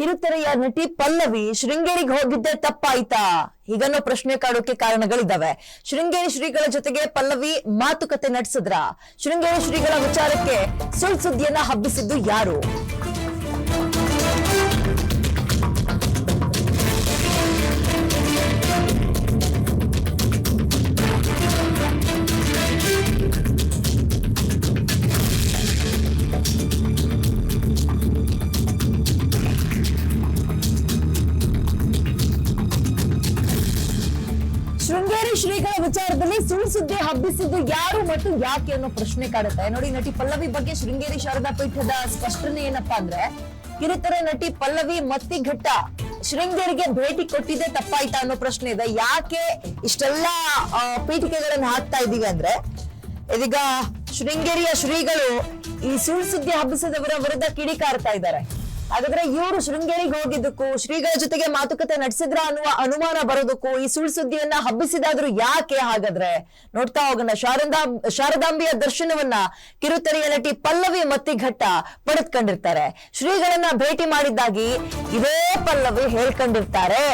ಕಿರುತೆರೆಯ ನಟಿ ಪಲ್ಲವಿ ಶೃಂಗೇರಿಗೆ ಹೋಗಿದ್ದೆ ತಪ್ಪಾಯ್ತಾ? ಹೀಗನ್ನೋ ಪ್ರಶ್ನೆ ಕಾಡೋಕೆ ಕಾರಣಗಳಿದ್ದಾವೆ. ಶೃಂಗೇರಿ ಶ್ರೀಗಳ ಜೊತೆಗೆ ಪಲ್ಲವಿ ಮಾತುಕತೆ ನಡೆಸಿದ್ರ? ಶೃಂಗೇರಿ ಶ್ರೀಗಳ ವಿಚಾರಕ್ಕೆ ಸುಳ್ಳು ಸುದ್ದಿಯನ್ನ ಹಬ್ಬಿಸಿದ್ದು ಯಾರು? ಶೃಂಗೇರಿ ಶ್ರೀಗಳ ವಿಚಾರದಲ್ಲಿ ಸುಳ್ಳು ಸುದ್ದಿ ಹಬ್ಬಿಸಿದ್ದು ಯಾರು ಮತ್ತು ಯಾಕೆ ಅನ್ನೋ ಪ್ರಶ್ನೆ ಕಾಡುತ್ತೆ. ನೋಡಿ, ನಟಿ ಪಲ್ಲವಿ ಬಗ್ಗೆ ಶೃಂಗೇರಿ ಶಾರದಾ ಪೀಠದ ಸ್ಪಷ್ಟನೆ ಏನಪ್ಪಾ ಅಂದ್ರೆ, ಕಿರುತೆರೆ ನಟಿ ಪಲ್ಲವಿ ಮತ್ತಿಘಟ್ಟ ಶೃಂಗೇರಿಗೆ ಭೇಟಿ ಕೊಟ್ಟಿದ್ದೆ ತಪ್ಪಾಯ್ತಾ ಅನ್ನೋ ಪ್ರಶ್ನೆ ಇದೆ. ಯಾಕೆ ಇಷ್ಟೆಲ್ಲಾ ಪೀಠಿಕೆಗಳನ್ನ ಹಾಕ್ತಾ ಇದೀವಿ ಅಂದ್ರೆ, ಇದೀಗ ಶೃಂಗೇರಿಯ ಶ್ರೀಗಳು ಈ ಸುಳ್ಳು ಸುದ್ದಿ ಹಬ್ಬಿಸಿದವರ ವಿರುದ್ಧ ಕಿಡಿಕಾರ್ತಾ ಇದ್ದಾರೆ. ಹಾಗಾದ್ರೆ ಇವರು ಶೃಂಗೇರಿಗೆ ಹೋಗಿದ್ದಕ್ಕೂ ಶ್ರೀಗಳ ಜೊತೆಗೆ ಮಾತುಕತೆ ನಡೆಸಿದ್ರ ಅನ್ನುವ ಅನುಮಾನ ಬರೋದಕ್ಕೂ ಈ ಸುಳ್ಳು ಸುದ್ದಿಯನ್ನ ಹಬ್ಬಿಸಿದಾದ್ರು ಯಾಕೆ? ಹಾಗಾದ್ರೆ ನೋಡ್ತಾ ಹೋಗೋಣ. ಶಾರದಾಂಬೆಯ ದರ್ಶನವನ್ನ ಕಿರುತೆರೆಯ ನಟಿ ಪಲ್ಲವಿ ಮತ್ತಿಘಟ್ಟ ಪಡೆದುಕೊಂಡಿರ್ತಾರೆ. ಶ್ರೀಗಳನ್ನ ಭೇಟಿ ಮಾಡಿದ್ದಾಗಿ ಇದೇ ಪಲ್ಲವಿ ಹೇಳ್ಕೊಂಡಿರ್ತಾರೆ.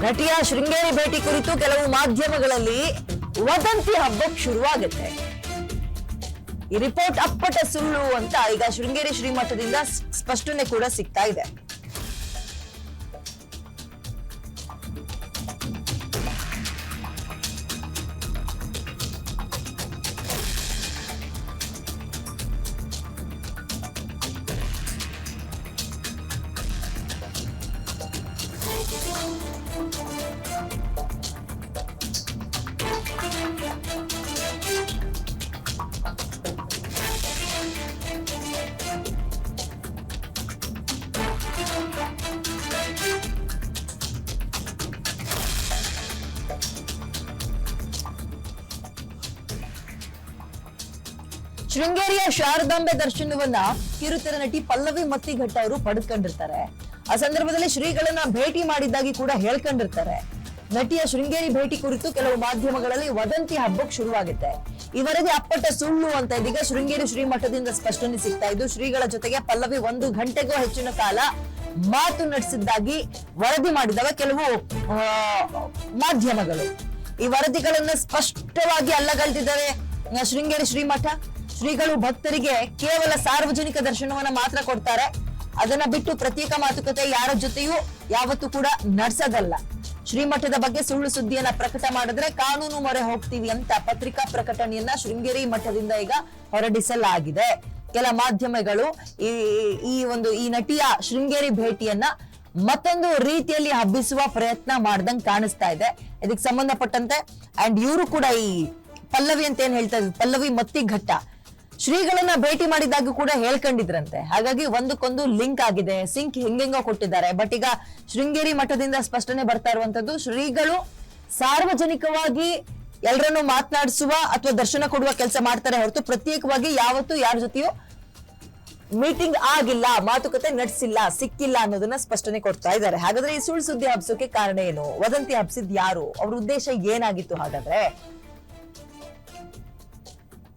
ನಟಿಯ ಶೃಂಗೇರಿ ಭೇಟಿ ಕುರಿತು ಕೆಲವು ಮಾಧ್ಯಮಗಳಲ್ಲಿ ವದಂತಿ ಹಬ್ಬಕ್ಕೆ ಶುರುವಾಗುತ್ತೆ. ಈ ರಿಪೋರ್ಟ್ ಅಪ್ಪಟ ಸುಳ್ಳು ಅಂತ ಈಗ ಶೃಂಗೇರಿ ಶ್ರೀಮಠದಿಂದ ಸ್ಪಷ್ಟನೆ ಕೂಡ ಸಿಗ್ತಾ ಇದೆ. ಶೃಂಗೇರಿಯ ಶಾರದಾಂಬೆ ದರ್ಶನವನ್ನ ಕಿರುತೆರೆ ನಟಿ ಪಲ್ಲವಿ ಮತ್ತಿಘಟ್ಟ ಅವರು ಪಡೆದುಕೊಂಡಿರ್ತಾರೆ. ಆ ಸಂದರ್ಭದಲ್ಲಿ ಶ್ರೀಗಳನ್ನ ಭೇಟಿ ಮಾಡಿದ್ದಾಗಿ ಕೂಡ ಹೇಳ್ಕೊಂಡಿರ್ತಾರೆ. ನಟಿಯ ಶೃಂಗೇರಿ ಭೇಟಿ ಕುರಿತು ಕೆಲವು ಮಾಧ್ಯಮಗಳಲ್ಲಿ ವದಂತಿ ಹಬ್ಬಕ್ಕೆ ಶುರುವಾಗುತ್ತೆ. ಈ ವರದಿ ಅಪ್ಪಟ ಸುಳ್ಳು ಅಂತ ಇದೀಗ ಶೃಂಗೇರಿ ಶ್ರೀಮಠದಿಂದ ಸ್ಪಷ್ಟನೆ ಸಿಗ್ತಾ ಇದ್ದು, ಶ್ರೀಗಳ ಜೊತೆಗೆ ಪಲ್ಲವಿ 1 ಗಂಟೆಗೂ ಹೆಚ್ಚಿನ ಕಾಲ ಮಾತು ನಡೆಸಿದ್ದಾಗಿ ವರದಿ ಮಾಡಿದವ ಕೆಲವು ಮಾಧ್ಯಮಗಳು. ಈ ವರದಿಗಳನ್ನ ಸ್ಪಷ್ಟವಾಗಿ ಅಲ್ಲಗಳೆದಿದ್ದಾರೆ ಶೃಂಗೇರಿ ಶ್ರೀಮಠ. ಶ್ರೀಗಳು ಭಕ್ತರಿಗೆ ಕೇವಲ ಸಾರ್ವಜನಿಕ ದರ್ಶನವನ್ನ ಮಾತ್ರ ಕೊಡ್ತಾರೆ. ಅದನ್ನ ಬಿಟ್ಟು ಪ್ರತ್ಯೇಕ ಮಾತುಕತೆ ಯಾರ ಜೊತೆಯೂ ಯಾವತ್ತೂ ಕೂಡ ನಡೆಸೋದಲ್ಲ. ಶ್ರೀಮಠದ ಬಗ್ಗೆ ಸುಳ್ಳು ಸುದ್ದಿಯನ್ನ ಪ್ರಕಟ ಮಾಡಿದ್ರೆ ಕಾನೂನು ಮೊರೆ ಹೋಗ್ತೀವಿ ಅಂತ ಪತ್ರಿಕಾ ಪ್ರಕಟಣೆಯನ್ನ ಶೃಂಗೇರಿ ಮಠದಿಂದ ಈಗ ಹೊರಡಿಸಲಾಗಿದೆ. ಕೆಲ ಮಾಧ್ಯಮಗಳು ಈ ನಟಿಯ ಶೃಂಗೇರಿ ಭೇಟಿಯನ್ನ ಮತ್ತೊಂದು ರೀತಿಯಲ್ಲಿ ಹಬ್ಬಿಸುವ ಪ್ರಯತ್ನ ಮಾಡ್ದಂಗ್ ಕಾಣಿಸ್ತಾ ಇದೆ. ಇದಕ್ಕೆ ಸಂಬಂಧಪಟ್ಟಂತೆ ಅಂಡ್ ಇವರು ಕೂಡ ಈ ಪಲ್ಲವಿ ಅಂತ ಏನ್ ಹೇಳ್ತಾ ಇದ್ರು, ಪಲ್ಲವಿ ಮತ್ತಿಘಟ್ಟ ಶ್ರೀಗಳನ್ನ ಭೇಟಿ ಮಾಡಿದಾಗ ಕೂಡ ಹೇಳ್ಕೊಂಡಿದ್ರಂತೆ. ಹಾಗಾಗಿ ಒಂದಕ್ಕೊಂದು ಲಿಂಕ್ ಆಗಿದೆ, ಸಿಂಕ್ ಹೆಂಗೆಂಗೋ ಕೊಟ್ಟಿದ್ದಾರೆ. ಬಟ್ ಈಗ ಶೃಂಗೇರಿ ಮಠದಿಂದ ಸ್ಪಷ್ಟನೆ ಬರ್ತಾ ಇರುವಂತದ್ದು, ಶ್ರೀಗಳು ಸಾರ್ವಜನಿಕವಾಗಿ ಎಲ್ಲರನ್ನು ಮಾತನಾಡಿಸುವ ಅಥವಾ ದರ್ಶನ ಕೊಡುವ ಕೆಲಸ ಮಾಡ್ತಾರೆ ಹೊರತು ಪ್ರತ್ಯೇಕವಾಗಿ ಯಾವತ್ತೂ ಯಾರ ಜೊತೆಯೂ ಮೀಟಿಂಗ್ ಆಗಿಲ್ಲ, ಮಾತುಕತೆ ನಡೆಸಿಲ್ಲ, ಸಿಕ್ಕಿಲ್ಲ ಅನ್ನೋದನ್ನ ಸ್ಪಷ್ಟನೆ ಕೊಡ್ತಾ ಇದ್ದಾರೆ. ಹಾಗಾದ್ರೆ ಈ ಸುಳ್ಳು ಸುದ್ದಿ ಹಬ್ಸೋಕೆ ಕಾರಣ ಏನು? ವದಂತಿ ಹಬ್ಸಿದ್ ಯಾರು? ಅವ್ರ ಉದ್ದೇಶ ಏನಾಗಿತ್ತು? ಹಾಗಾದ್ರೆ